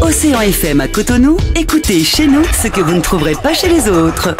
Océan FM à Cotonou, écoutez chez nous ce que vous ne trouverez pas chez les autres.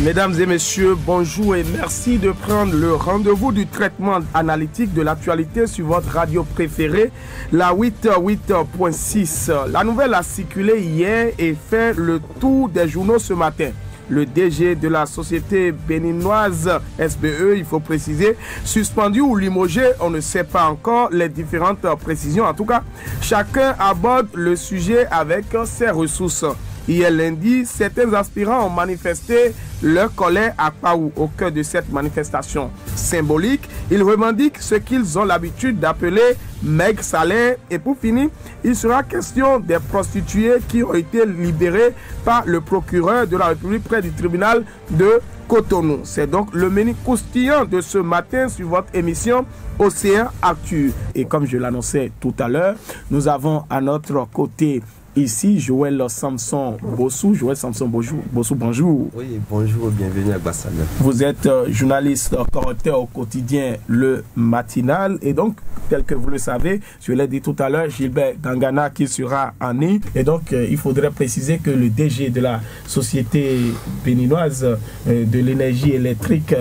Mesdames et messieurs, bonjour et merci de prendre le rendez-vous du traitement analytique de l'actualité sur votre radio préférée, la 88.6. La nouvelle a circulé hier et fait le tour des journaux ce matin. Le DG de la société béninoise SBE, il faut préciser, suspendu ou limogé, on ne sait pas encore les différentes précisions. En tout cas, chacun aborde le sujet avec ses ressources. Hier lundi, certains aspirants ont manifesté leur colère à Paou au cœur de cette manifestation symbolique. Ils revendiquent ce qu'ils ont l'habitude d'appeler maigre salaire. Et pour finir, il sera question des prostituées qui ont été libérées par le procureur de la République près du tribunal de Cotonou. C'est donc le menu croustillant de ce matin sur votre émission Océan Actu. Et comme je l'annonçais tout à l'heure, nous avons à notre côté ici, Joël Samson Bossou. Joël Samson Bossou, bonjour. Oui, bonjour, bienvenue à Bassana. Vous êtes journaliste correcteur au quotidien Le Matinal. Et donc, tel que vous le savez, je l'ai dit tout à l'heure, Gilbert Gangana qui sera en nid. Et donc, il faudrait préciser que le DG de la société béninoise de l'énergie électrique,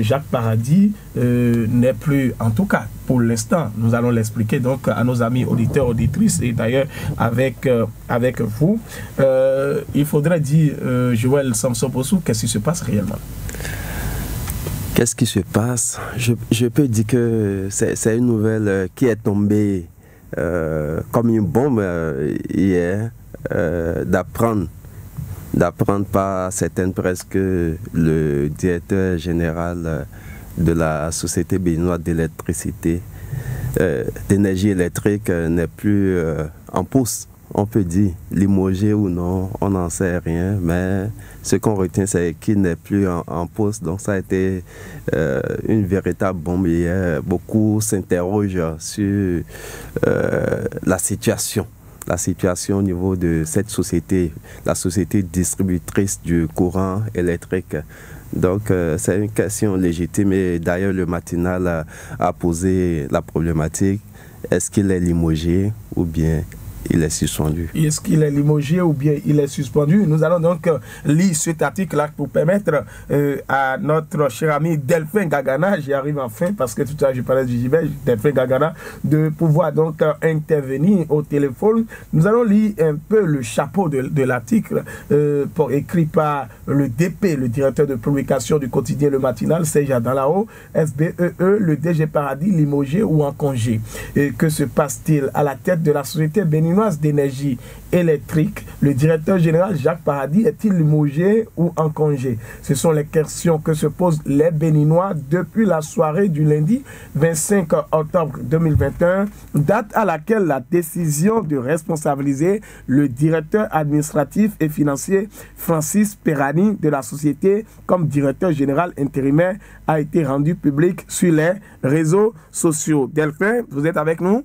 Jacques Paradis, n'est plus, en tout cas, pour l'instant, nous allons l'expliquer donc à nos amis auditeurs, auditrices et d'ailleurs avec vous. Il faudrait dire, Joël Samson Bossou, qu'est-ce qui se passe réellement? Qu'est-ce qui se passe? Je peux dire que c'est une nouvelle qui est tombée comme une bombe hier, d'apprendre par certaines presses que le directeur général de la Société béninoise d'électricité, d'énergie électrique n'est plus en poste. On peut dire limogé ou non, on n'en sait rien, mais ce qu'on retient, c'est qu'il n'est plus en poste. Donc ça a été une véritable bombe hier. Beaucoup s'interrogent sur la situation au niveau de cette société, la société distributrice du courant électrique. Donc c'est une question légitime et d'ailleurs le matinal a posé la problématique. Est-ce qu'il est limogé ou bien il est suspendu? Est-ce qu'il est limogé ou bien il est suspendu? Nous allons donc lire cet article-là pour permettre à notre cher ami Delphin Gagana, j'y arrive enfin parce que tout à l'heure je parlais du Gilbert, Delphin Gagana, de pouvoir donc intervenir au téléphone. Nous allons lire un peu le chapeau de l'article écrit par le DP, le directeur de publication du quotidien Le Matinal, Serge Adalao, SBEE, le DG Paradis limogé ou en congé. Que se passe-t-il à la tête de la société béninoise d'énergie électrique? Le directeur général Jacques Paradis est-il limogé ou en congé? Ce sont les questions que se posent les Béninois depuis la soirée du lundi 25 octobre 2021, date à laquelle la décision de responsabiliser le directeur administratif et financier Francis Perani de la société comme directeur général intérimaire a été rendue publique sur les réseaux sociaux. Delphin, vous êtes avec nous?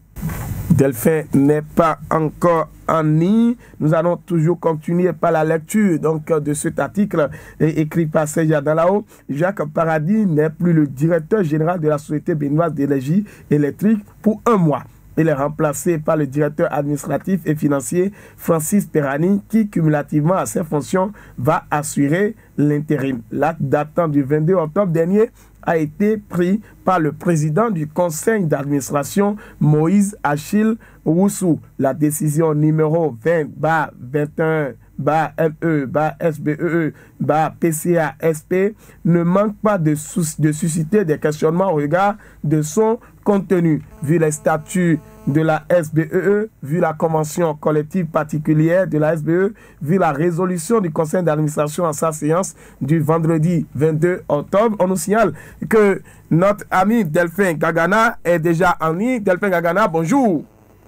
Delphin n'est pas encore en ligne. Nous allons toujours continuer par la lecture donc, de cet article écrit par Serge Adalao. Jacques Paradis n'est plus le directeur général de la Société béninoise d'énergie électrique pour un mois. Il est remplacé par le directeur administratif et financier Francis Perani qui, cumulativement à ses fonctions, va assurer l'intérim. L'acte datant du 22 octobre dernier a été pris par le président du conseil d'administration Moïse Achille Roussou. La décision numéro 20-21-ME-SBEE-PCA-SP ne manque pas de susciter des questionnements au regard de son contenu, vu les statuts de la SBEE, vu la convention collective particulière de la SBE, vu la résolution du conseil d'administration en sa séance du vendredi 22 octobre. On nous signale que notre ami Delphin Gagana est déjà en ligne. Delphin Gagana, bonjour.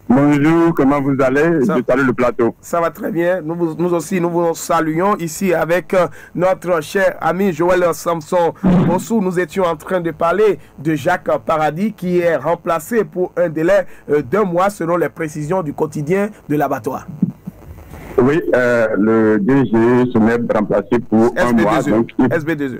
Bonjour, comment vous allez? Je salue le plateau. Ça va très bien. Nous aussi, nous vous saluons ici avec notre cher ami Joël Samson Bossou. Nous étions en train de parler de Jacques Paradis qui est remplacé pour un délai d'1 mois selon les précisions du quotidien de l'abattoir. Oui, le DG se met remplacé pour un mois. Donc, SB2E.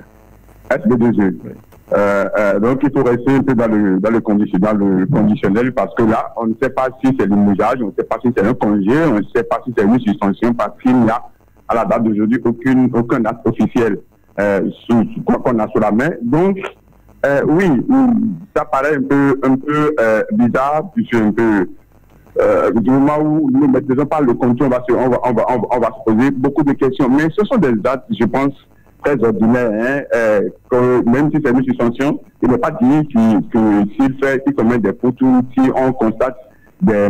SB2E. Oui. Donc, il faut rester un peu dans le conditionnel parce que là, on ne sait pas si c'est limogeage, on ne sait pas si c'est un congé, on ne sait pas si c'est une suspension parce qu'il n'y a, à la date d'aujourd'hui, aucun acte officiel qu'on a sous la main. Donc, oui, ça paraît un peu bizarre, puisque un peu, du moment où nous maîtrisons pas le contenu, on va se poser beaucoup de questions. Mais ce sont des actes, je pense, très ordinaire, que même si c'est une suspension, il n'est pas dit s'il commet des fautes ou si on constate un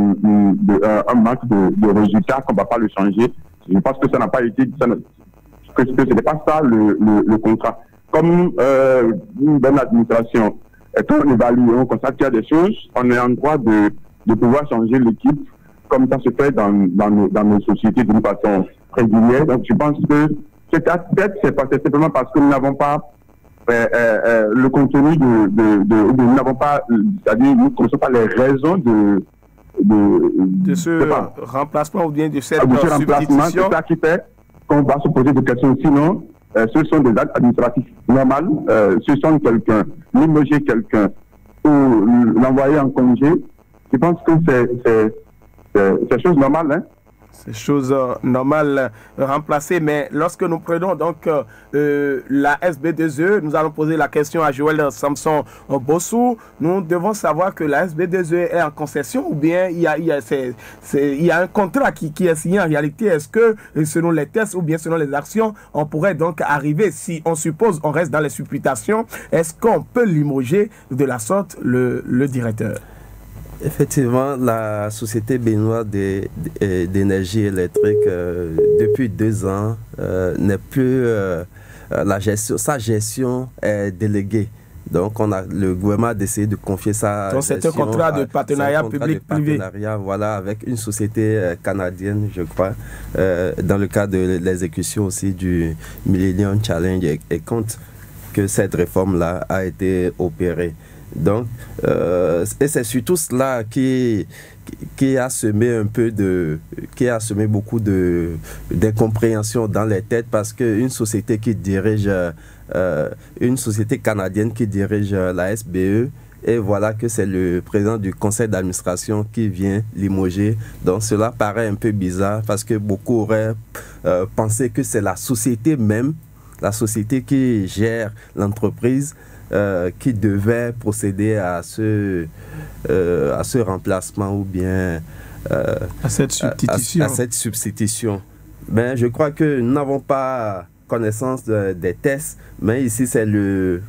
manque de résultats qu'on ne va pas le changer. Je pense que ça n'a pas été, que ce n'est pas ça le contrat. Comme une bonne administration, quand on évalue, on constate qu'il y a des choses, on est en droit de pouvoir changer l'équipe, comme ça se fait dans nos sociétés d'une façon régulière. Donc je pense que c'est simplement parce que nous n'avons pas le contenu nous n'avons pas, c'est-à-dire nous ne connaissons pas les raisons de ce remplacement ou bien de cette remplacement. C'est ça qui fait qu'on va se poser des questions. Sinon, ce sont des actes administratifs normaux. Ce sont quelqu'un, limoger quelqu'un ou l'envoyer en congé. Je pense que c'est chose normale, hein. C'est chose normale remplacée, mais lorsque nous prenons donc la SB2E, nous allons poser la question à Joël Samson Bossou. Nous devons savoir que la SB2E est en concession ou bien il y a un contrat qui est signé en réalité. Est-ce que selon les tests ou bien selon les actions, on pourrait donc arriver, si on suppose, on reste dans les supputations, est-ce qu'on peut limoger de la sorte le directeur? Effectivement, la Société béninoise d'énergie électrique, depuis 2 ans, n'est plus sa gestion est déléguée. Donc, le gouvernement a décidé de confier sa gestion. Donc, c'est un contrat de partenariat public-privé. Voilà, avec une société canadienne, je crois, dans le cadre de l'exécution aussi du Millennium Challenge et compte que cette réforme-là a été opérée. Donc, et c'est surtout cela qui a semé beaucoup d'incompréhension dans les têtes, parce qu'une société une société canadienne qui dirige la SBE, et voilà que c'est le président du conseil d'administration qui vient limoger. Donc cela paraît un peu bizarre, parce que beaucoup auraient pensé que c'est la société même, la société qui gère l'entreprise, qui devait procéder à ce remplacement ou bien à cette substitution. Ben, je crois que nous n'avons pas connaissance des tests, mais ici c'est le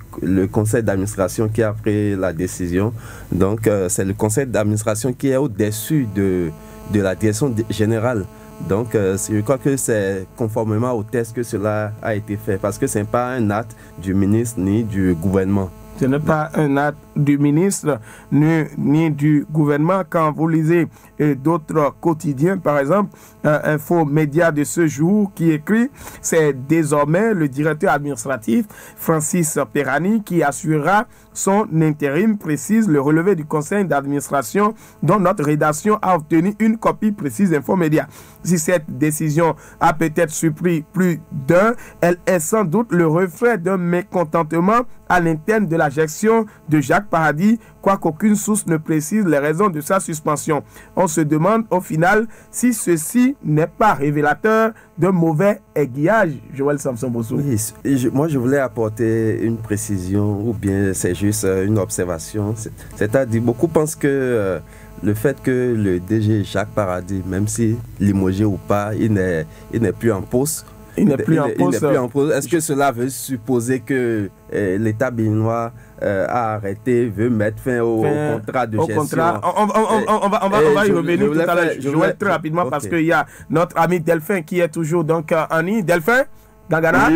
conseil d'administration qui a pris la décision. Donc c'est le conseil d'administration qui est au-dessus de la direction générale. Donc, je crois que c'est conformément au test que cela a été fait, parce que ce n'est pas un acte du ministre ni du gouvernement. Ce n'est pas un acte du ministre ni du gouvernement. Quand vous lisez d'autres quotidiens, par exemple, Info Média de ce jour qui écrit, c'est désormais le directeur administratif Francis Perani qui assurera son intérim, précise le relevé du conseil d'administration dont notre rédaction a obtenu une copie précise d'Info Média. Si cette décision a peut-être surpris plus d'un, elle est sans doute le reflet d'un mécontentement à l'interne de la gestion de Jacques Paradis, quoiqu'aucune source ne précise les raisons de sa suspension. On se demande au final si ceci n'est pas révélateur d'un mauvais aiguillage. Joël Samson Bossou. Oui, moi je voulais apporter une précision, ou bien c'est juste une observation. C'est-à-dire, beaucoup pensent que le fait que le DG Jacques Paradis, même si limogé ou pas, il n'est plus en poste. Il n'est plus en poste. Est-ce que cela veut supposer que l'État béninois a arrêté, veut mettre fin au contrat de gestion? On va y revenir tout à l'heure. Je vais très rapidement parce qu'il y a notre ami Delphin qui est toujours donc en ligne. Delphin Gagana?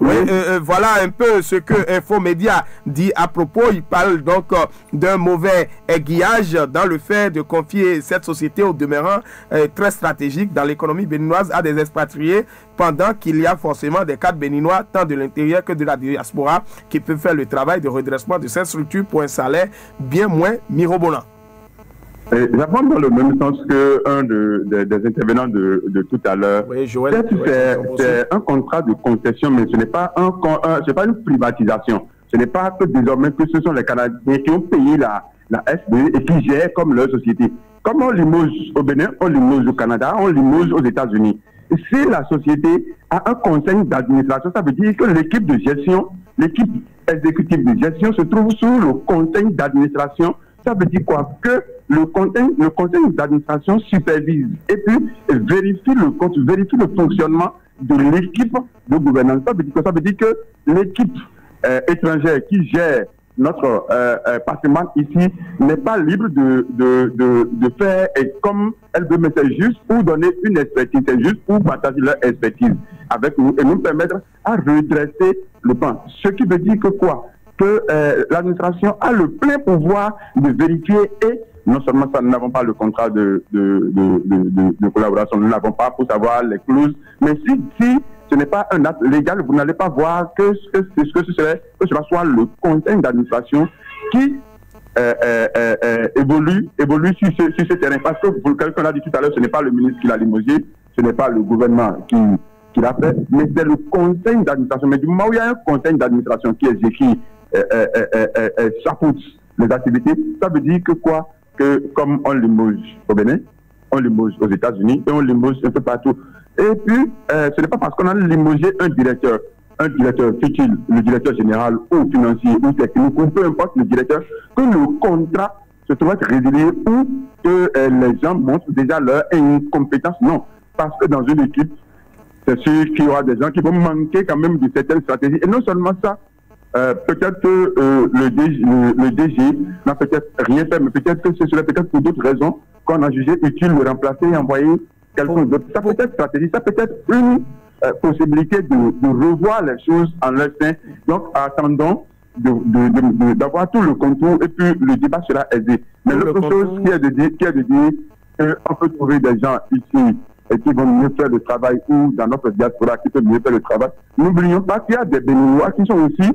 Oui, voilà un peu ce que Info Média dit à propos. Il parle donc d'un mauvais aiguillage dans le fait de confier cette société au demeurant très stratégique dans l'économie béninoise à des expatriés, pendant qu'il y a forcément des cadres béninois, tant de l'intérieur que de la diaspora, qui peuvent faire le travail de redressement de cette structure pour un salaire bien moins mirobolant. J'apprends dans le même sens qu'un des intervenants de tout à l'heure. Oui, Joël. C'est un contrat de concession, mais ce n'est pas une privatisation. Ce n'est pas que désormais que ce sont les Canadiens qui ont payé la SBE et qui gèrent comme leur société. Comme on limoge au Bénin, on limoge au Canada, on limoge aux États-Unis. Si la société a un conseil d'administration, ça veut dire que l'équipe de gestion, l'équipe exécutive de gestion se trouve sous le conseil d'administration. Ça veut dire quoi? Que le conseil d'administration supervise et puis vérifie le fonctionnement de l'équipe de gouvernance. Ça veut dire que l'équipe étrangère qui gère notre patrimoine ici n'est pas libre de faire comme elle veut, mais c'est juste pour donner une expertise, c'est juste pour partager leur expertise avec nous et nous permettre à redresser le plan. Ce qui veut dire que quoi? Que l'administration a le plein pouvoir de vérifier et non seulement ça, nous n'avons pas le contrat de collaboration, nous n'avons pas pour savoir les clauses, mais si ce n'est pas un acte légal, vous n'allez pas voir que cela soit le conseil d'administration qui évolue sur ce terrain. Parce que, quelqu'un l'a dit tout à l'heure, ce n'est pas le ministre qui l'a limogé, ce n'est pas le gouvernement qui l'a fait, mais c'est le conseil d'administration. Mais du moment où il y a un conseil d'administration qui exécute, chapeaute les activités, ça veut dire que quoi? Que comme on limoge au Bénin, on limoge aux États-Unis et on limoge un peu partout. Et puis, ce n'est pas parce qu'on a limogé un directeur fut-il le directeur général ou financier ou technique ou peu importe le directeur, que le contrat se trouve être résilié ou que les gens montrent déjà leur incompétence. Non, parce que dans une équipe, c'est sûr qu'il y aura des gens qui vont manquer quand même de certaines stratégies. Et non seulement ça, peut-être que le DG n'a peut-être rien fait, mais peut-être que ce serait peut-être pour d'autres raisons qu'on a jugé utile de le remplacer et envoyer quelqu'un d'autre. Ça peut être stratégie, ça peut être une possibilité de revoir les choses en leur sein. Donc, attendons d'avoir tout le contour et puis le débat sera aisé. Mais l'autre chose qui est de dire qu'on peut trouver des gens ici et qui vont mieux faire le travail ou dans notre diaspora qui peuvent mieux faire le travail. N'oublions pas qu'il y a des Béninois qui sont aussi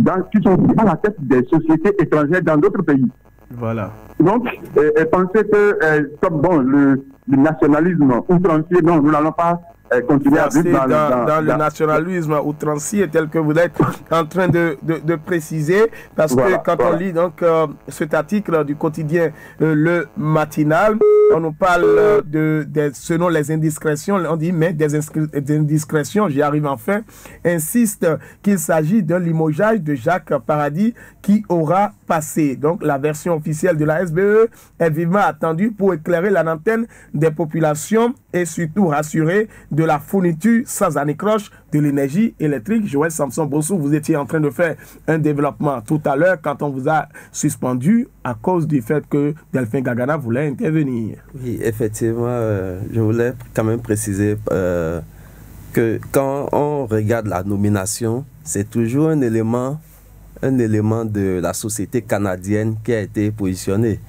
à la tête des sociétés étrangères dans d'autres pays. Voilà. Donc, penser que comme le nationalisme outrancier, non, nous n'allons pas continuer à vivre dans le nationalisme outrancier tel que vous êtes en train de préciser, parce que quand on lit donc cet article du quotidien Le Matinal, on nous parle selon les indiscrétions, on dit mais des indiscrétions, j'y arrive enfin, insiste qu'il s'agit d'un limogeage de Jacques Paradis qui aura passé. Donc la version officielle de la SBE est vivement attendue pour éclairer la lanterne des populations et surtout rassurer de la fourniture sans anicroche de l'énergie électrique. Joël Samson Bossou, vous étiez en train de faire un développement tout à l'heure quand on vous a suspendu à cause du fait que Delphin Gagana voulait intervenir. Oui, effectivement, je voulais quand même préciser que quand on regarde la nomination, c'est toujours un élément de la société canadienne qui a été positionné.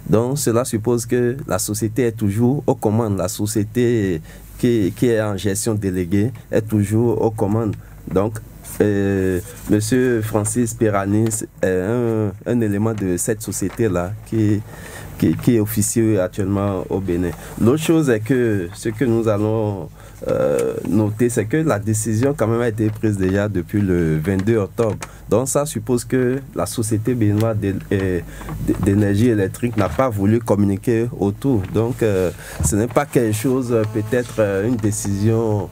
Donc cela suppose que la société est toujours aux commandes. La société qui est en gestion déléguée est toujours aux commandes. Donc, Monsieur Francis Piranis est un élément de cette société-là qui est officieux actuellement au Bénin. L'autre chose est que ce que nous allons noter, c'est que la décision quand même a été prise déjà depuis le 22 octobre. Donc ça suppose que la société béninoise d'énergie électrique n'a pas voulu communiquer autour. Donc ce n'est pas quelque chose, peut-être une décision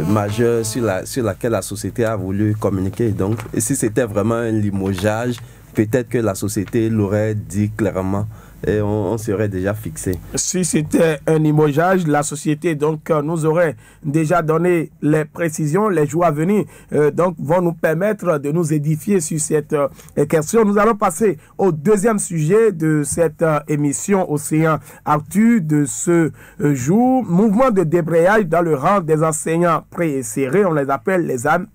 majeure sur laquelle la société a voulu communiquer. Donc si c'était vraiment un limogeage, peut-être que la société l'aurait dit clairement et on serait déjà fixé. Si c'était un limogeage, la société donc nous aurait déjà donné les précisions. Les jours à venir donc vont nous permettre de nous édifier sur cette question. Nous allons passer au deuxième sujet de cette émission Océan Actu de ce jour. Mouvement de débrayage dans le rang des enseignants pré-serrés. On les appelle les AME,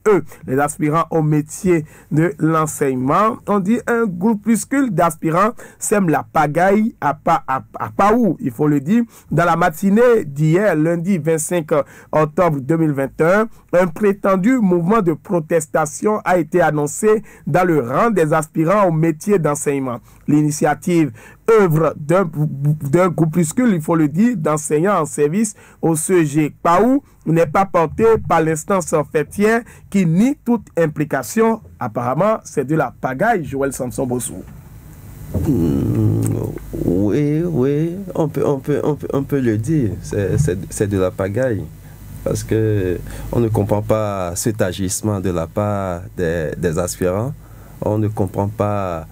les aspirants au métier de l'enseignement. On dit un groupuscule d'aspirants sème la pagaille pagaille à Paou, il faut le dire. Dans la matinée d'hier, lundi 25 octobre 2021, un prétendu mouvement de protestation a été annoncé dans le rang des aspirants au métier d'enseignement. L'initiative œuvre d'un groupuscule, il faut le dire, d'enseignants en service au CEG Paou n'est pas portée par l'instance fêtière qui nie toute implication. Apparemment, c'est de la pagaille, Joël Samson Bossou. Oui, on peut le dire, c'est de la pagaille. Parce qu'on ne comprend pas cet agissement de la part des aspirants. On ne comprend pas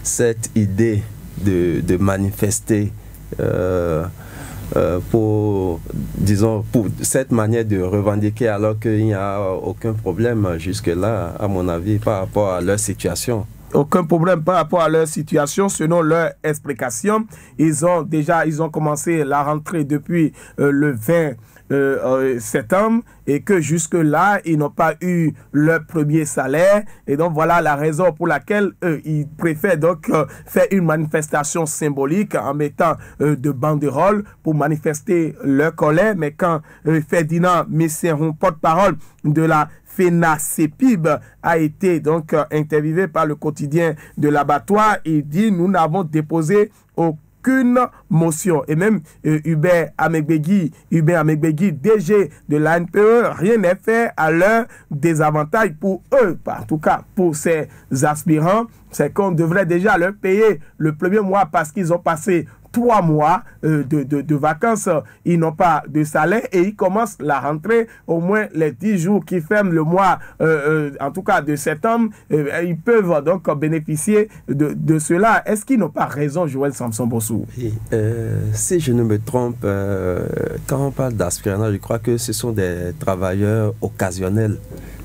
cette idée de manifester pour cette manière de revendiquer alors qu'il n'y a aucun problème jusque-là, à mon avis, par rapport à leur situation. Aucun problème par rapport à leur situation, selon leur explication. Ils ont commencé la rentrée depuis le 20 septembre et que jusque-là, ils n'ont pas eu leur premier salaire. Et donc, voilà la raison pour laquelle ils préfèrent donc faire une manifestation symbolique en mettant de banderoles pour manifester leur colère. Mais quand Ferdinand Messeron, porte-parole de la FENACEPIB, a été donc interviewé par le quotidien de l'abattoir, il dit: nous n'avons déposé aucune motion. Et même Hubert Amegbegui, DG de l'ANPE, rien n'est fait à leur désavantage pour eux. En tout cas, pour ces aspirants, c'est qu'on devrait déjà leur payer le premier mois parce qu'ils ont passé 3 mois de vacances, ils n'ont pas de salaire et ils commencent la rentrée, au moins les 10 jours qui ferment le mois, en tout cas de septembre, ils peuvent donc bénéficier de cela. Est-ce qu'ils n'ont pas raison, Joël Samson Bossou? Si je ne me trompe, quand on parle d'aspirants, je crois que ce sont des travailleurs occasionnels.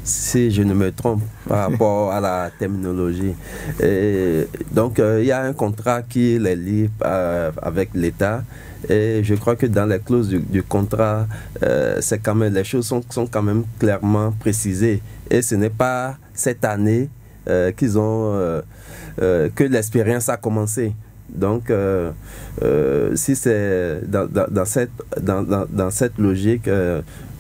Si je ne me trompe par rapport à la terminologie. Et donc, il y a un contrat qui les lie avec l'État. Et je crois que dans les clauses du contrat, c'est quand même, les choses sont quand même clairement précisées. Et ce n'est pas cette année qu'ils ont que l'expérience a commencé. Donc, si c'est dans cette logique,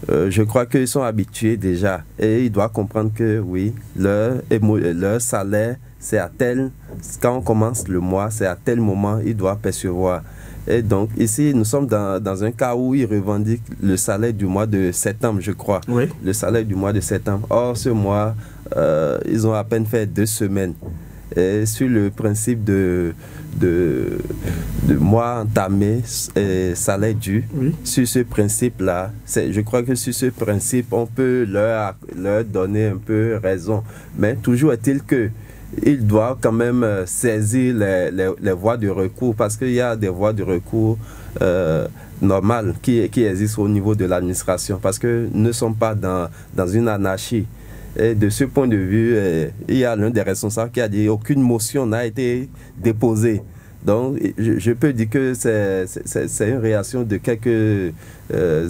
je crois qu'ils sont habitués déjà et ils doivent comprendre que oui, leur salaire, c'est à tel, quand on commence le mois, c'est à tel moment, ils doivent percevoir. Et donc, ici, nous sommes dans un cas où ils revendiquent le salaire du mois de septembre, je crois. Oui. Le salaire du mois de septembre. Or, ce mois, ils ont à peine fait 2 semaines. Et sur le principe de mois entamé et salaire dû, oui. Sur ce principe-là, je crois que sur ce principe, on peut leur donner un peu raison. Mais toujours est-il que ils doivent quand même saisir les voies de recours, parce qu'il y a des voies de recours normales qui existent au niveau de l'administration, parce que nous ne sommes pas dans une anarchie. Et de ce point de vue, il y a l'un des responsables qui a dit qu'aucune motion n'a été déposée. Donc, je peux dire que c'est une réaction de quelques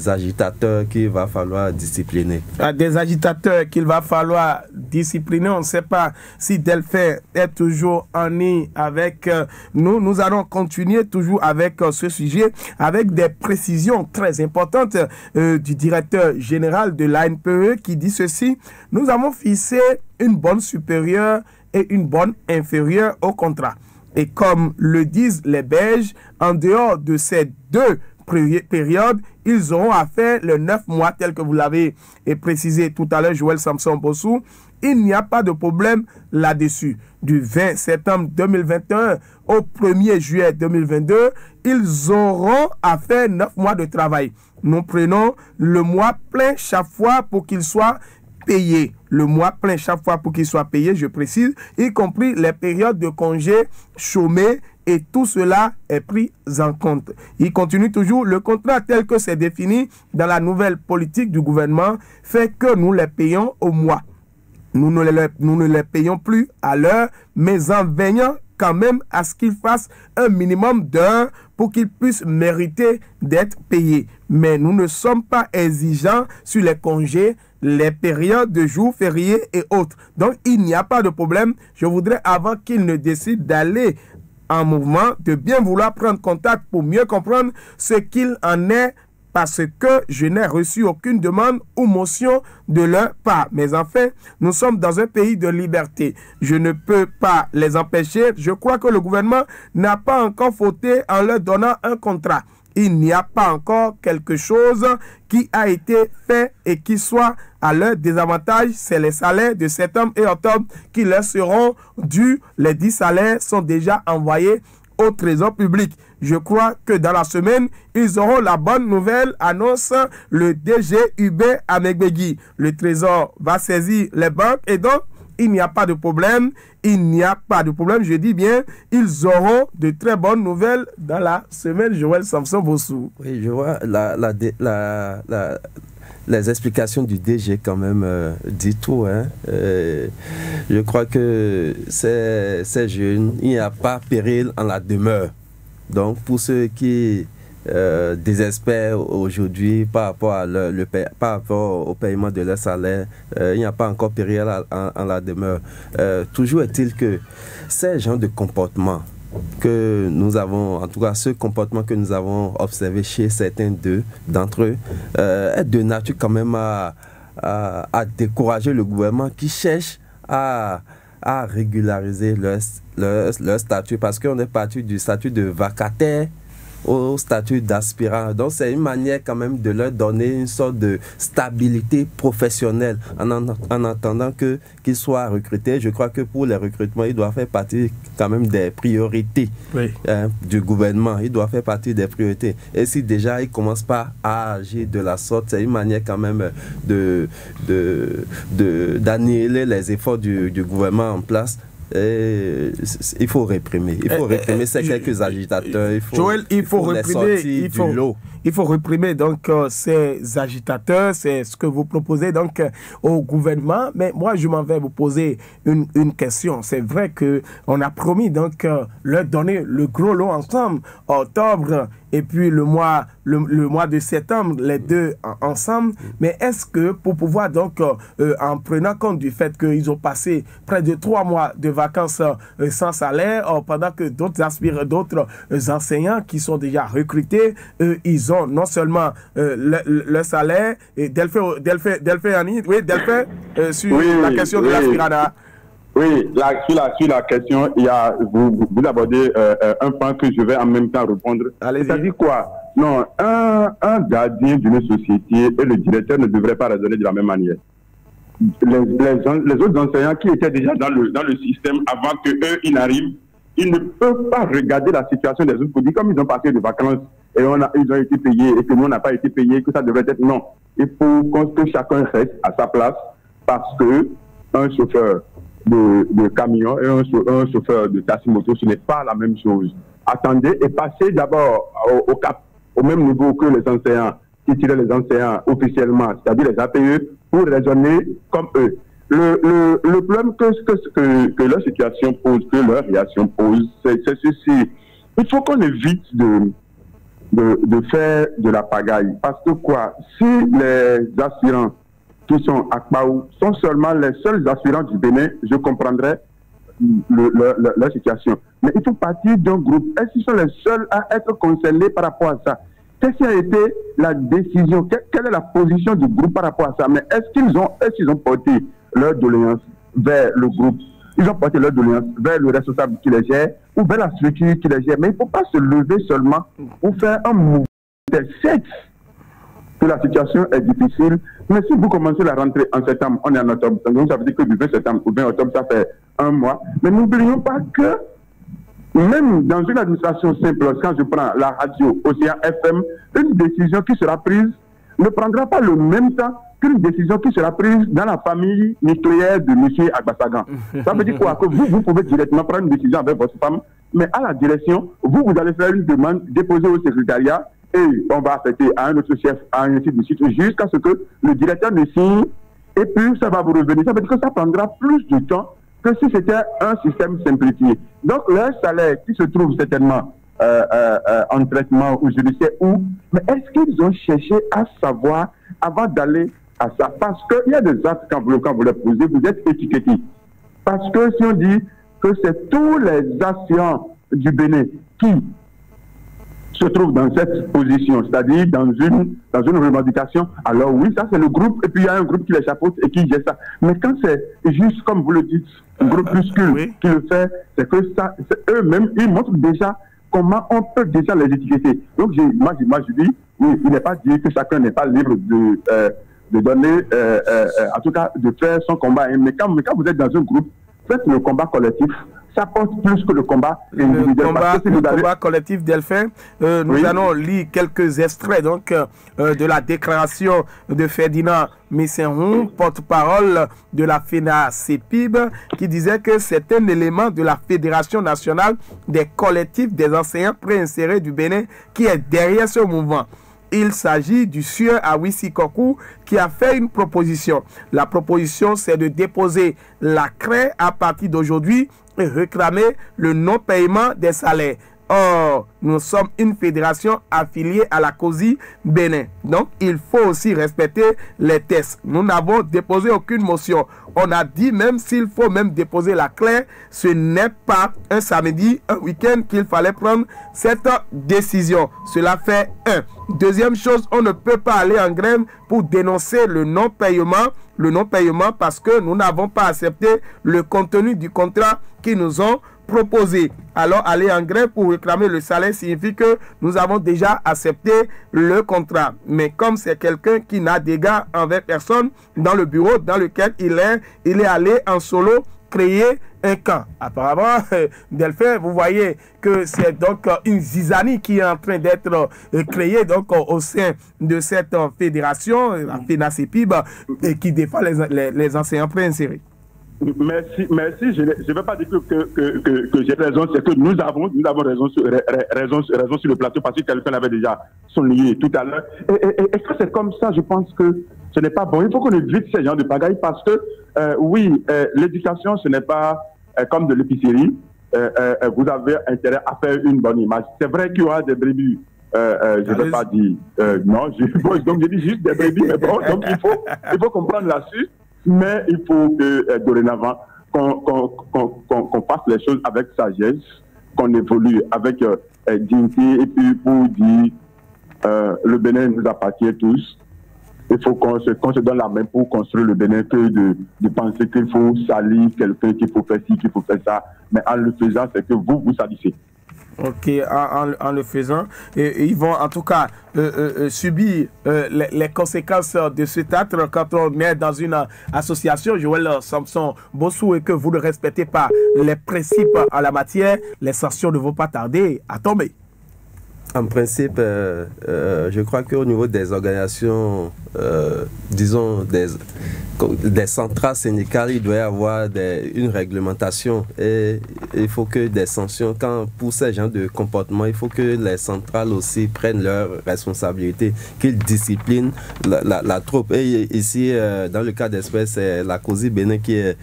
agitateurs qu'il va falloir discipliner. Des agitateurs qu'il va falloir discipliner. On ne sait pas si Delphin est toujours en ligne avec nous. Nous allons continuer toujours avec ce sujet, avec des précisions très importantes du directeur général de l'ANPE qui dit ceci: nous avons fixé une bonne supérieure et une bonne inférieure au contrat. Et comme le disent les Belges, en dehors de ces 2 périodes, ils auront à faire les 9 mois, tel que vous l'avez précisé tout à l'heure, Joël Samson Bossou. Il n'y a pas de problème là-dessus. Du 20 septembre 2021 au 1er juillet 2022, ils auront à faire 9 mois de travail. Nous prenons le mois plein chaque fois pour qu'il soit payé. Le mois plein chaque fois pour qu'il soit payé, je précise, y compris les périodes de congé chômés, et tout cela est pris en compte. Il continue toujours: le contrat tel que c'est défini dans la nouvelle politique du gouvernement fait que nous les payons au mois. Nous ne les payons plus à l'heure, mais en veillant quand même à ce qu'ils fassent un minimum d'heures pour qu'ils puissent mériter d'être payés. Mais nous ne sommes pas exigeants sur les congés, les périodes de jours fériés et autres. Donc, il n'y a pas de problème. Je voudrais, avant qu'ils ne décident d'aller en mouvement de bien vouloir prendre contact pour mieux comprendre ce qu'il en est, parce que je n'ai reçu aucune demande ou motion de leur part. Mais enfin, nous sommes dans un pays de liberté. Je ne peux pas les empêcher. Je crois que le gouvernement n'a pas encore fauté en leur donnant un contrat. Il n'y a pas encore quelque chose qui a été fait et qui soit à leur désavantage. C'est les salaires de septembre et octobre qui leur seront dus. Les 10 salaires sont déjà envoyés au trésor public. Je crois que dans la semaine, ils auront la bonne nouvelle, annonce le DG Hubert Amegbegui. Le trésor va saisir les banques et donc il n'y a pas de problème. Il n'y a pas de problème, je dis bien, ils auront de très bonnes nouvelles dans la semaine. Joël Samson Bossou. Oui, je vois les explications du DG quand même dit tout. Hein. Je crois que ces jeunes, il n'y a pas péril en la demeure. Donc pour ceux qui désespèrent aujourd'hui par rapport au paiement de leur salaire, il n'y a pas encore péril en la demeure. Toujours est-il que ces genres de comportements que nous avons, en tout cas ce comportement que nous avons observé chez certains d'entre eux, est de nature quand même à décourager le gouvernement qui cherche à régulariser leur statut, parce qu'on est parti du statut de vacataire au statut d'aspirant. Donc c'est une manière quand même de leur donner une sorte de stabilité professionnelle en attendant qu'ils soient recrutés. Je crois que pour les recrutements, ils doivent faire partie quand même des priorités du gouvernement. Ils doivent faire partie des priorités. Et si déjà ils ne commencent pas à agir de la sorte, c'est une manière quand même d'annihiler les efforts du gouvernement en place. Et il faut réprimer. Il faut réprimer ces quelques agitateurs. Joël, il faut réprimer. Il faut réprimer donc ces agitateurs. C'est ce que vous proposez donc au gouvernement. Mais moi, je m'en vais vous poser une question. C'est vrai que on a promis donc leur donner le gros lot ensemble, octobre et puis le mois de septembre, les deux ensemble. Mais est-ce que pour pouvoir donc, en prenant compte du fait qu'ils ont passé près de 3 mois de vacances sans salaire, pendant que d'autres enseignants qui sont déjà recrutés, ils ont non seulement le salaire, et Delphine, sur la question de l'aspirana. Oui, sur la question, vous abordez un point que je vais en même temps répondre. C'est-à-dire quoi? Non, un gardien d'une société et le directeur ne devraient pas raisonner de la même manière. Les autres enseignants qui étaient déjà dans le système avant qu'eux, ils n'arrivent, ils ne peuvent pas regarder la situation des autres pour dire comme ils ont passé des vacances et ils ont été payés et que nous, on n'a pas été payés, que ça devrait être non. Il faut que chacun reste à sa place parce que un chauffeur de camion et un chauffeur de taxi-moto, ce n'est pas la même chose. Attendez et passez d'abord au même niveau que les enseignants qui tiraient les enseignants officiellement, c'est-à-dire les APE, pour raisonner comme eux. Le problème que leur situation pose, que leur réaction pose, c'est ceci. Il faut qu'on évite de faire de la pagaille. Parce que quoi, si les aspirants qui sont à Kpaou sont seulement les seuls aspirants du Bénin, je comprendrais leur situation. Mais ils font partie d'un groupe. Est-ce qu'ils sont les seuls à être concernés par rapport à ça? Qu'est-ce qui a été la décision? Quelle est la position du groupe par rapport à ça? Mais est-ce qu'ils ont porté leur doléance vers le groupe? Ils ont porté leur doléance vers le responsable qui les gère ou vers la structure qui les gère. Mais il ne faut pas se lever seulement pour faire un mouvement. C'est que la situation est difficile. Mais si vous commencez la rentrée en septembre, on est en octobre. Donc ça veut dire que du 20 septembre au 20 octobre, ça fait 1 mois. Mais n'oublions pas que même dans une administration simple, quand je prends la radio Océan FM, une décision qui sera prise ne prendra pas le même temps qu'une décision qui sera prise dans la famille nucléaire de M. Agbasagan. Ça veut dire quoi? Que vous pouvez directement prendre une décision avec votre femme, mais à la direction, vous allez faire une demande déposée au secrétariat et on va affecter à un autre chef, à un site de site, jusqu'à ce que le directeur ne signe et puis ça va vous revenir. Ça veut dire que ça prendra plus de temps que si c'était un système simplifié. Donc, leur salaire qui se trouve certainement en traitement ou je ne sais où, mais est-ce qu'ils ont cherché à savoir avant d'aller à ça? Parce qu'il y a des actes, quand vous les posez, vous êtes étiqueté. Parce que si on dit que c'est tous les aspirants du Bénin qui se trouve dans cette position, c'est-à-dire dans une revendication, alors oui, ça c'est le groupe, et puis il y a un groupe qui les chapeaute et qui gère ça. Mais quand c'est juste, comme vous le dites, un groupuscule qui le fait, c'est que ça, eux-mêmes, ils montrent déjà comment on peut déjà les étiqueter. Donc moi je dis, oui, il n'est pas dit que chacun n'est pas libre de donner, en tout cas de faire son combat. Mais quand vous êtes dans un groupe, faites le combat collectif. Ça porte plus que le combat individuel. Le combat collectif, Delphin. Nous allons lire quelques extraits donc, de la déclaration de Ferdinand Messenhon, porte-parole de la FENACEPIB, qui disait que c'est un élément de la Fédération nationale des collectifs des enseignants préinsérés du Bénin qui est derrière ce mouvement. Il s'agit du sieur Awisi Kokou qui a fait une proposition. La proposition, c'est de déposer la craie à partir d'aujourd'hui et réclamer le non-paiement des salaires. Or, nous sommes une fédération affiliée à la COSI Bénin. Donc, il faut aussi respecter les tests. Nous n'avons déposé aucune motion. On a dit, même s'il faut même déposer la clé, ce n'est pas un samedi, un week-end qu'il fallait prendre cette décision. Cela fait un. Deuxième chose, on ne peut pas aller en grève pour dénoncer le non-paiement. Le non-paiement parce que nous n'avons pas accepté le contenu du contrat qu'ils nous ont proposé. Alors, aller en grève pour réclamer le salaire signifie que nous avons déjà accepté le contrat. Mais comme c'est quelqu'un qui n'a d'égard envers personne dans le bureau dans lequel il est allé en solo créer un camp. Apparemment, Delphin, vous voyez que c'est donc une zizanie qui est en train d'être créée donc au sein de cette fédération, la FENACEPIB, et qui défend les enseignants préinsérés. Merci. Je ne veux pas dire que j'ai raison, c'est que nous avons raison sur le plateau parce que quelqu'un avait déjà souligné tout à l'heure. Et que c'est comme ça, je pense que ce n'est pas bon. Il faut qu'on évite ces genres de pagaille parce que, l'éducation, ce n'est pas comme de l'épicerie. Vous avez intérêt à faire une bonne image. C'est vrai qu'il y aura des brebis. Je ne vais pas dire non, donc je dis juste des brebis, mais bon, donc il faut comprendre la suite. Mais il faut que dorénavant qu'on fasse les choses avec sagesse, qu'on évolue avec dignité et puis pour dire le Bénin nous appartient tous. Il faut qu'on se donne la main pour construire le Bénin que de penser qu'il faut salir quelqu'un, qu'il faut faire ci, qu'il faut faire ça. Mais en le faisant, c'est que vous salissez. Ok, en le faisant, ils vont en tout cas subir les conséquences de cet acte quand on est dans une association, Joël Samson Bossou, et que vous ne respectez pas les principes en la matière, les sanctions ne vont pas tarder à tomber. En principe, je crois qu'au niveau des organisations, disons des centrales syndicales, il doit y avoir une réglementation et il faut que des sanctions, pour ces genres de comportements, il faut que les centrales aussi prennent leurs responsabilités, qu'ils disciplinent la troupe. Et ici, dans le cas d'espèce, c'est la COSI Bénin qui est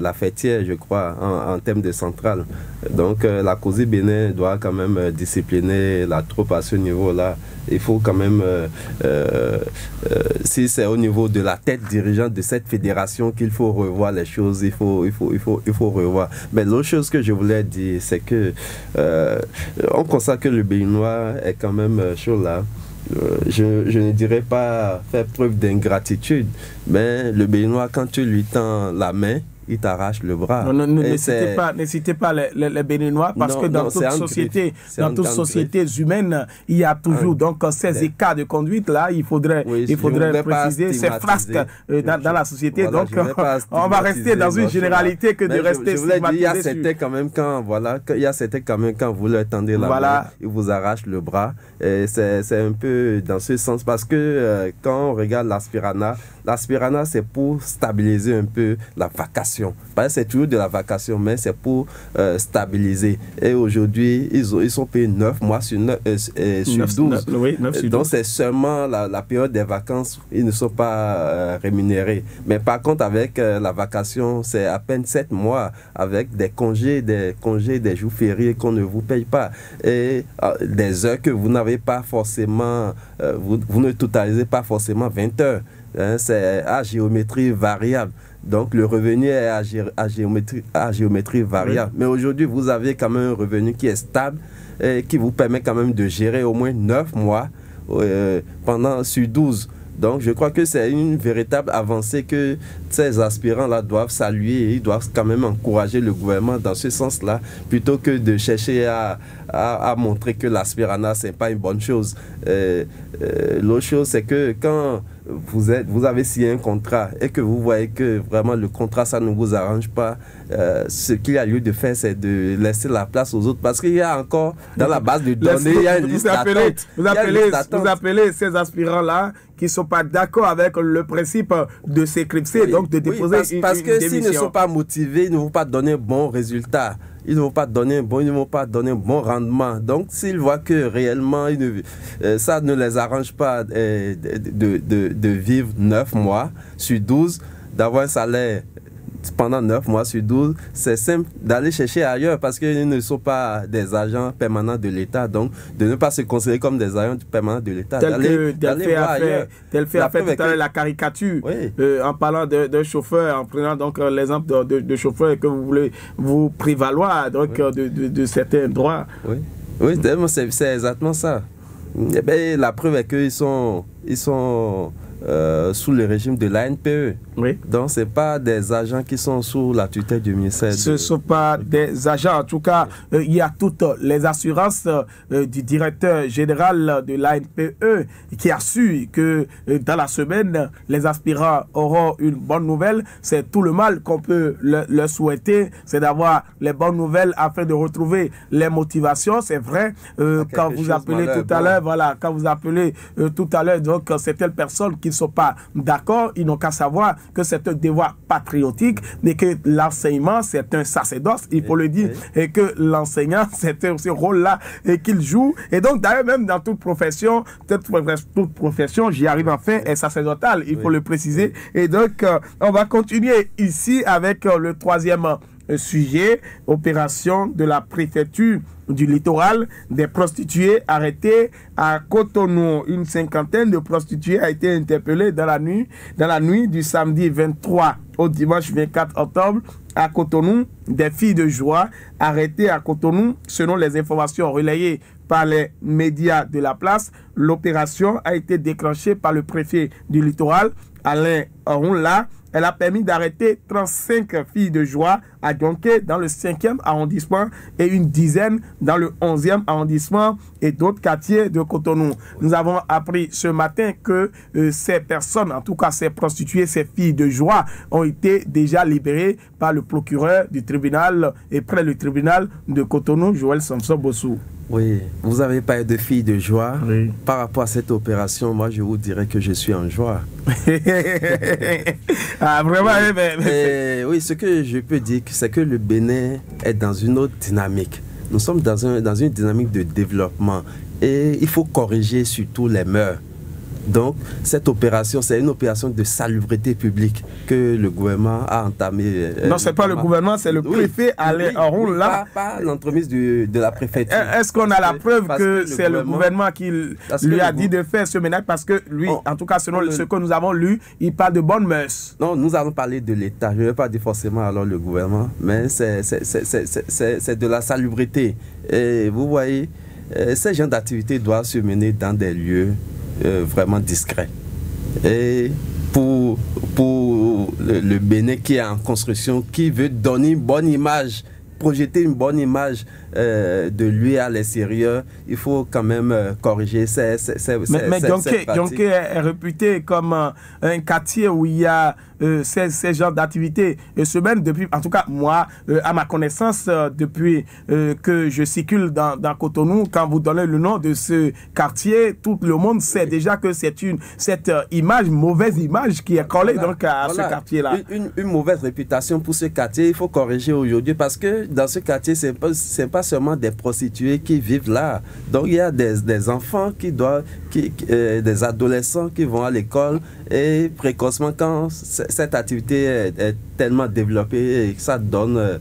la fêtière, je crois, en termes de centrale. Donc, la COSI Bénin doit quand même discipliner la troupe à ce niveau-là. Il faut quand même, si c'est au niveau de la tête dirigeante de cette fédération qu'il faut revoir les choses, il faut revoir. Mais l'autre chose que je voulais dire, c'est que on constate que le Béninois est quand même chaud là. Je ne dirais pas faire preuve d'ingratitude, mais le Béninois, quand tu lui tends la main, il t'arrache le bras. Ne citez pas les Béninois parce que dans toutes sociétés humaines, il y a toujours donc ces écarts de conduite là. Il faudrait préciser ces frasques dans la société. Voilà, donc on va rester dans une généralité que de rester stigmatisé. Il y a certains quand même quand vous leur tendez la main, ils vous arrachent le bras. C'est un peu dans ce sens parce que quand on regarde l'aspirana, c'est pour stabiliser un peu la vacation. C'est toujours de la vacation, mais c'est pour stabiliser. Et aujourd'hui, ils sont payés 9 mois sur 12. Donc, c'est seulement la période des vacances, ils ne sont pas rémunérés. Mais par contre, avec la vacation, c'est à peine 7 mois, avec des congés, des jours fériés qu'on ne vous paye pas. Et des heures que vous n'avez pas forcément, vous ne totalisez pas forcément 20 heures. C'est à géométrie variable. Donc le revenu est à géométrie variable. Mais aujourd'hui, vous avez quand même un revenu qui est stable et qui vous permet quand même de gérer au moins 9 mois sur 12. Donc, je crois que c'est une véritable avancée que ces aspirants-là doivent saluer et ils doivent quand même encourager le gouvernement dans ce sens-là, plutôt que de chercher à montrer que l'aspiranat, ce n'est pas une bonne chose. L'autre chose, c'est que quand vous avez signé un contrat et que vous voyez que vraiment le contrat, ça ne vous arrange pas, ce qu'il y a lieu de faire, c'est de laisser la place aux autres. Parce qu'il y a encore, dans la base de données, il y a une liste d'attente. Vous appelez ces aspirants-là qui ne sont pas d'accord avec le principe de s'éclipser, oui, donc de déposer parce que s'ils ne sont pas motivés, ils ne vont pas donner un bon résultat. Ils ne vont pas donner un bon rendement. Donc, s'ils voient que réellement, ça ne les arrange pas de vivre 9 mois sur 12, d'avoir un salaire pendant 9 mois sur 12, c'est simple d'aller chercher ailleurs parce qu'ils ne sont pas des agents permanents de l'État. Donc, de ne pas se considérer comme des agents permanents de l'État. Tel fait a fait tout à l'heure la caricature, oui, en parlant d'un chauffeur, en prenant donc l'exemple de chauffeur que vous voulez vous prévaloir donc, oui, de certains droits. Oui, oui, c'est exactement ça. Eh bien, la preuve est qu'ils sont sous le régime de l'ANPE. Oui. Donc, ce n'est pas des agents qui sont sous la tutelle du ministère. Ce ne sont pas des agents. En tout cas, il y a toutes les assurances du directeur général de l'ANPE qui assure que dans la semaine, les aspirants auront une bonne nouvelle. C'est tout le mal qu'on peut leur souhaiter, c'est d'avoir les bonnes nouvelles afin de retrouver les motivations. C'est vrai, quand vous appelez tout à l'heure, voilà, quand vous appelez tout à l'heure, donc certaines personnes qui ne sont pas d'accord, ils n'ont qu'à savoir que c'est un devoir patriotique, mais que l'enseignement, c'est un sacerdoce, il faut le dire, et que l'enseignant, c'est ce rôle-là qu'il joue. Et donc, d'ailleurs, même dans toute profession, j'y arrive enfin, est sacerdotale, il faut le préciser. Et donc, on va continuer ici avec le troisième sujet, opération de la préfecture du littoral, des prostituées arrêtées à Cotonou. Une cinquantaine de prostituées a été interpellée dans la nuit du samedi 23 au dimanche 24 octobre à Cotonou. Des filles de joie arrêtées à Cotonou, selon les informations relayées par les médias de la place. L'opération a été déclenchée par le préfet du littoral, Alain Orunla. Elle a permis d'arrêter 35 filles de joie à Djonké dans le 5e arrondissement et une dizaine dans le 11e arrondissement et d'autres quartiers de Cotonou. Nous avons appris ce matin que ces personnes, en tout cas ces prostituées, ces filles de joie, ont été déjà libérées par le procureur du tribunal et près du tribunal de Cotonou, Joël Samson Bossou. Oui, vous avez parlé de filles de joie. Oui. Par rapport à cette opération, moi, je vous dirais que je suis en joie. Ah, vraiment, oui, ce que je peux dire, c'est que le Bénin est dans une autre dynamique. Nous sommes dans une dynamique de développement et il faut corriger surtout les mœurs. Donc, cette opération, c'est une opération de salubrité publique que le gouvernement a entamée. Non, ce n'est pas le gouvernement, c'est le préfet Alain Orunla. Pas l'entremise de la préfecture. Est-ce qu'on a la preuve que c'est le gouvernement qui lui a dit de faire ce ménage? Parce que lui, en tout cas, selon ce que nous avons lu, il parle de bonnes mœurs. Non, nous allons parler de l'État. Je ne vais pas dire forcément alors le gouvernement, mais c'est de la salubrité. Et vous voyez, ces genres d'activités doivent se mener dans des lieux vraiment discret. Et pour le Bénin qui est en construction, qui veut donner une bonne image, projeter une bonne image de lui à l'extérieur, il faut quand même corriger ces mais Djonké est réputé comme un quartier où il y a ces genres d'activités. Et ce même depuis, en tout cas moi, à ma connaissance, depuis que je circule dans Cotonou, quand vous donnez le nom de ce quartier, tout le monde sait déjà que c'est cette mauvaise image qui est collée donc à ce quartier-là. Une mauvaise réputation pour ce quartier, il faut corriger aujourd'hui parce que dans ce quartier, c'est pas seulement des prostituées qui vivent là. Donc il y a des enfants des adolescents qui vont à l'école et précocement quand cette activité est tellement développée et que ça donne,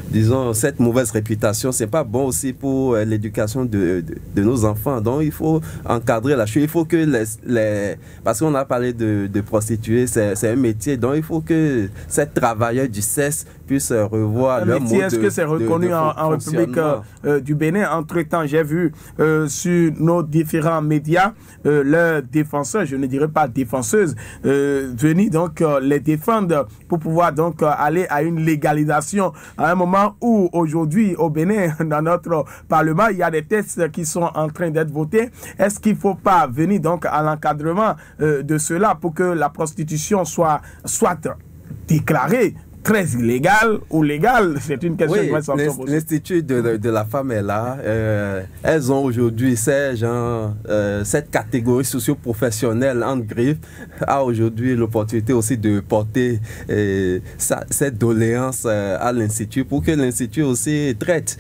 disons, cette mauvaise réputation, c'est pas bon aussi pour l'éducation de nos enfants. Donc il faut encadrer la chose. Il faut que parce qu'on a parlé de prostituées, c'est un métier, donc il faut que ces travailleurs du sexe puissent revoir leur mode de Est-ce que c'est reconnu en République du Bénin? Entre-temps, j'ai vu sur nos différents médias leurs défenseurs, je ne dirais pas défenseuses, venir donc les défendre pour pouvoir donc aller à une légalisation à un moment où aujourd'hui au Bénin, dans notre Parlement, il y a des textes qui sont en train d'être votés. Est-ce qu'il ne faut pas venir donc à l'encadrement de cela pour que la prostitution soit déclarée très illégale ou légale? C'est une question de sanction. L'Institut de la femme est là. Elles ont aujourd'hui cette catégorie socio-professionnelle en griffe a aujourd'hui l'opportunité aussi de porter cette doléance à l'Institut pour que l'Institut aussi traite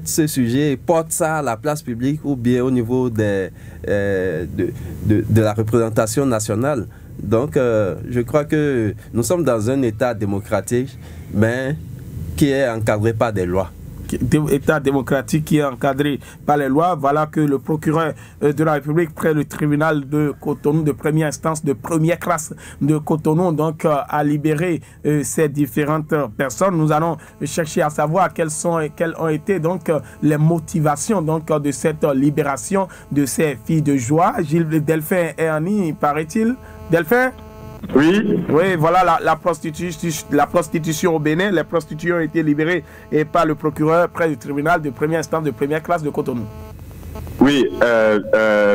ce sujet, porte ça à la place publique ou bien au niveau de la représentation nationale. Donc, je crois que nous sommes dans un État démocratique, mais qui est encadré par des lois. État démocratique qui est encadré par les lois. Voilà que le procureur de la République près le tribunal de Cotonou de première instance, de première classe de Cotonou, donc a libéré ces différentes personnes. Nous allons chercher à savoir quelles ont été donc les motivations donc de cette libération de ces filles de joie. Gilles Delphin et Annie, paraît-il. Delphin? Oui. Oui, voilà la prostitution au Bénin. Les prostituées ont été libérées par le procureur près du tribunal de première instance de première classe de Cotonou. Oui,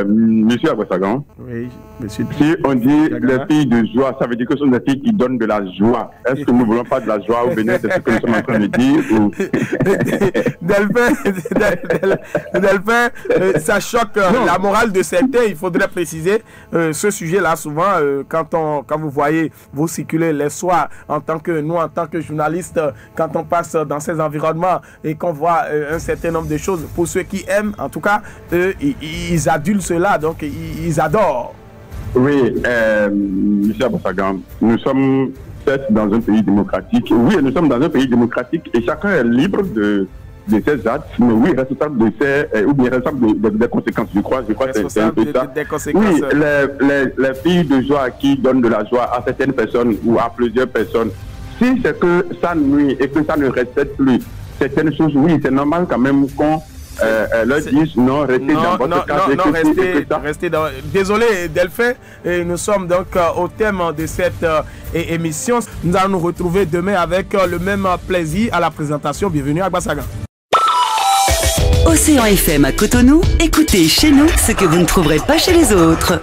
monsieur Abassagan. Oui, monsieur. Si on dit les filles de joie, ça veut dire que ce sont des filles qui donnent de la joie. Est-ce que nous ne voulons pas de la joie au Bénin? C'est ce que nous sommes en train de dire ou... Delphin, ça choque la morale de certains. Il faudrait préciser ce sujet-là. Souvent, quand vous voyez, vous circulez les soirs, en tant que journalistes, quand on passe dans ces environnements et qu'on voit un certain nombre de choses, pour ceux qui aiment, en tout cas, ils adulent cela, donc ils adorent. Oui, M. Abassagan, nous sommes peut-être dans un pays démocratique. Oui, nous sommes dans un pays démocratique et chacun est libre de ses actes, mais oui, responsable de ses, ou bien responsable des conséquences, je crois que c'est un peu ça. Oui, les filles de joie qui donnent de la joie à certaines personnes ou à plusieurs personnes, si c'est que ça nuit et que ça ne respecte plus certaines choses, oui, c'est normal quand même qu'on leur disent non, restez dans votre cas. Restez dans... Désolé Delphin, et nous sommes donc au thème de cette émission. Nous allons nous retrouver demain avec le même plaisir à la présentation. Bienvenue à Bassaga. Océan FM à Cotonou, écoutez chez nous ce que vous ne trouverez pas chez les autres.